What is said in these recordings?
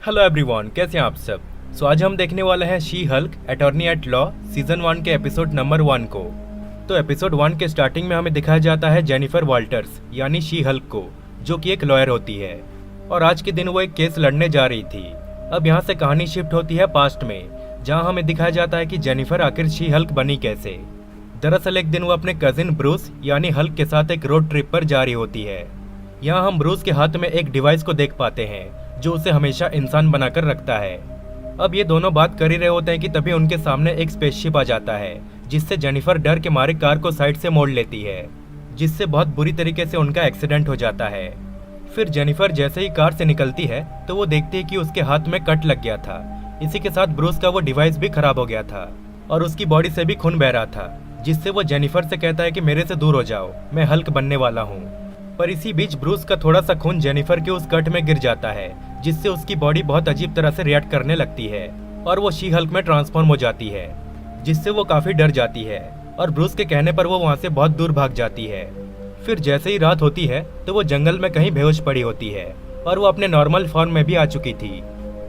Hello everyone, कैसे हैं आप सब। आज हम देखने वाले हैं She Hulk Attorney at Law season 1 के एपिसोड नंबर 1 को। तो एपिसोड 1 के स्टार्टिंग में हमें दिखाया जाता है जेनिफर वॉल्टर्स यानी शी हल्क को, जो कि एक लॉयर होती है और आज के दिन वो एक केस लड़ने जा रही थी। अब यहाँ से कहानी शिफ्ट होती है पास्ट में, जहाँ हमें दिखाया जाता है कि जेनिफर आखिर शी हल्क बनी कैसे। दरअसल एक दिन वो अपने कजिन ब्रूस यानी हल्क के साथ एक रोड ट्रिप पर जा रही होती है। यहाँ हम ब्रूस के हाथ में एक डिवाइस को देख पाते हैं जो उसे हमेशा इंसान बनाकर रखता है। अब ये दोनों बात कर ही रहे होते हैं कि तभी उनके सामने एक स्पेसशिप आ जाता है, जिससे जेनिफर डर के मारे कार को साइड से मोड़ लेती है, जिससे बहुत बुरी तरीके से उनका एक्सीडेंट हो जाता है। फिर जेनिफर जैसे ही कार से निकलती है तो वो देखती है कि उसके हाथ में कट लग गया था। इसी के साथ ब्रूस का वो डिवाइस भी खराब हो गया था और उसकी बॉडी से भी खून बह रहा था, जिससे वो जेनिफर से कहता है कि मेरे से दूर हो जाओ, मैं हल्क बनने वाला हूँ। पर इसी बीच ब्रूस का थोड़ा सा खून जेनिफर के उस कट में गिर जाता है, जिससे उसकी बॉडी बहुत अजीब तरह से रिएक्ट करने लगती है और वो शी हल्क में ट्रांसफॉर्म हो जाती है, जिससे वो काफी डर जाती है और ब्रूस के कहने पर वो वहाँ से बहुत दूर भाग जाती है। फिर जैसे ही रात होती है तो वो जंगल में कहीं बेहोश पड़ी होती है और वो अपने नॉर्मल फॉर्म में भी आ चुकी थी।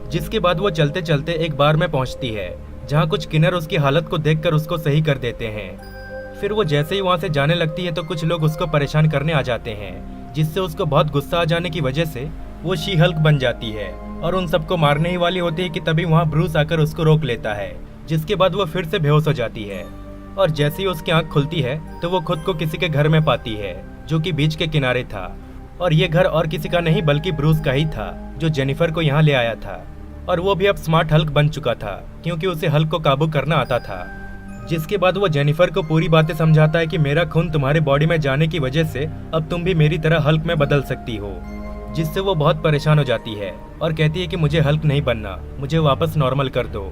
जिसके बाद वो चलते चलते एक बार में पहुंचती है, जहाँ कुछ किन्नर उसकी हालत को देखकर उसको सही कर देते हैं। फिर वो जैसे ही वहाँ से जाने लगती है तो कुछ लोग उसको परेशान करने आ जाते हैं, जिससे उसको बहुत गुस्सा आ जाने की वजह से वो शी हल्क बन जाती है और उन सबको मारने ही वाली होती है कि तभी वहाँ ब्रूस आकर उसको रोक लेता है। जिसके बाद वो फिर से बेहोश हो जाती है और जैसे ही उसकी आंख खुलती है तो वो खुद को किसी के घर में पाती है, जो कि बीच के किनारे था। और ये घर और किसी का नहीं बल्कि ब्रूस का ही था, जो जेनिफर को यहाँ ले आया था। और वो भी अब स्मार्ट हल्क बन चुका था, क्योंकि उसे हल्क को काबू करना आता था। जिसके बाद वो जेनिफर को पूरी बातें समझाता है कि मेरा खून तुम्हारे बॉडी में जाने की वजह से अब तुम भी मेरी तरह हल्क में बदल सकती हो। जिससे वो बहुत परेशान हो जाती है और कहती है कि मुझे हल्क नहीं बनना, मुझे वापस नॉर्मल कर दो।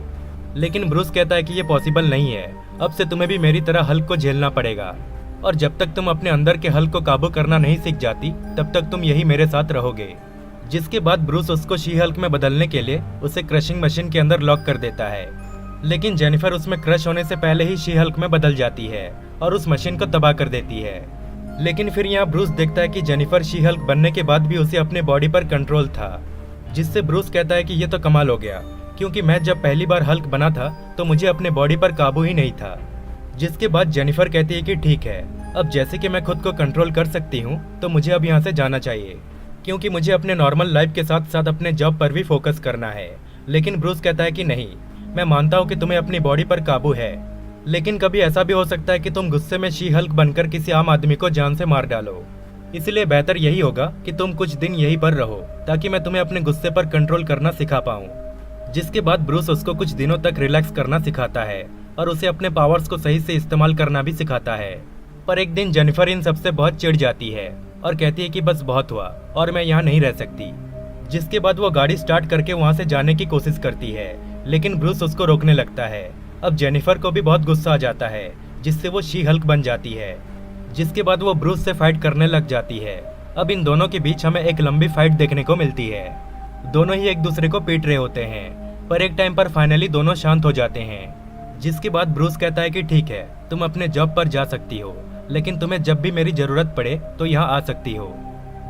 लेकिन ब्रूस कहता है कि ये पॉसिबल नहीं है, अब से तुम्हें भी मेरी तरह हल्क को झेलना पड़ेगा और जब तक तुम अपने अंदर के हल्क को काबू करना नहीं सीख जाती तब तक तुम यही मेरे साथ रहोगे। जिसके बाद ब्रूस उसको शी हल्क में बदलने के लिए उसे क्रशिंग मशीन के अंदर लॉक कर देता है। लेकिन जेनिफर उसमें क्रश होने से पहले ही शी हल्क में बदल जाती है और उस मशीन को तबाह कर देती है। लेकिन फिर यहाँ ब्रूस देखता है कि जेनिफर शी हल्क बनने के बाद भी उसे अपने बॉडी पर कंट्रोल था, जिससे ब्रूस कहता है कि ये तो कमाल हो गया, क्योंकि मैं जब पहली बार हल्क बना था तो मुझे अपने बॉडी पर काबू ही नहीं था। जिसके बाद जेनिफर कहती है कि ठीक है, अब जैसे कि मैं खुद को कंट्रोल कर सकती हूँ तो मुझे अब यहाँ से जाना चाहिए, क्योंकि मुझे अपने नॉर्मल लाइफ के साथ साथ अपने जॉब पर भी फोकस करना है। लेकिन ब्रूस कहता है कि नहीं, मैं मानता हूँ कि तुम्हें अपनी बॉडी पर काबू है, लेकिन कभी ऐसा भी हो सकता है कि तुम गुस्से में शी हल्क बनकर किसी आम आदमी को जान से मार डालो। इसलिए बेहतर यही होगा कि तुम कुछ दिन यहीं पर रहो, ताकि मैं तुम्हें अपने गुस्से पर कंट्रोल करना सिखा पाऊँ। जिसके बाद ब्रूस उसको कुछ दिनों तक रिलैक्स करना सिखाता है और उसे अपने पावर्स को सही से इस्तेमाल करना भी सिखाता है। पर एक दिन जेनिफर इन सबसे बहुत चिढ़ जाती है और कहती है कि बस बहुत हुआ और मैं यहाँ नहीं रह सकती। जिसके बाद वो गाड़ी स्टार्ट करके वहाँ से जाने की कोशिश करती है, लेकिन ब्रूस उसको रोकने लगता है। अब जेनिफर को भी बहुत गुस्सा आ जाता है, जिससे वो शी हल्क बन जाती है। जिसके बाद वो ब्रूस से फाइट करने लग जाती है। अब इन दोनों के बीच हमें एक लंबी फाइट देखने को मिलती है। दोनों ही एक दूसरे को पीट रहे होते हैं, पर एक टाइम पर फाइनली दोनों शांत हो जाते हैं। जिसके बाद ब्रूस कहता है कि ठीक है, तुम अपने जॉब पर जा सकती हो, लेकिन तुम्हें जब भी मेरी जरूरत पड़े तो यहाँ आ सकती हो।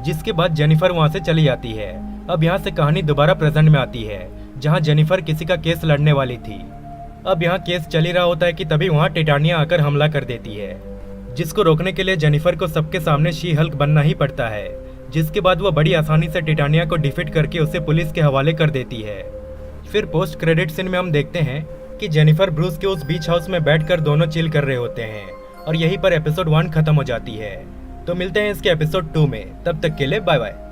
जिसके बाद जेनिफर वहाँ से चली जाती है। अब यहाँ से कहानी दोबारा प्रेजेंट में आती है, जहाँ जेनिफर किसी का केस लड़ने वाली थी। अब यहाँ केस चल ही रहा होता है कि तभी वहाँ टिटानिया आकर हमला कर देती है, जिसको रोकने के लिए जेनिफर को सबके सामने शी हल्क बनना ही पड़ता है। जिसके बाद वो बड़ी आसानी से टिटानिया को डिफीट करके उसे पुलिस के हवाले कर देती है। फिर पोस्ट क्रेडिट सीन में हम देखते हैं कि जेनिफर ब्रूस के उस बीच हाउस में बैठकर दोनों चिल कर रहे होते हैं और यहीं पर एपिसोड 1 खत्म हो जाती है। तो मिलते हैं इसके एपिसोड 2 में, तब तक के लिए बाय बाय।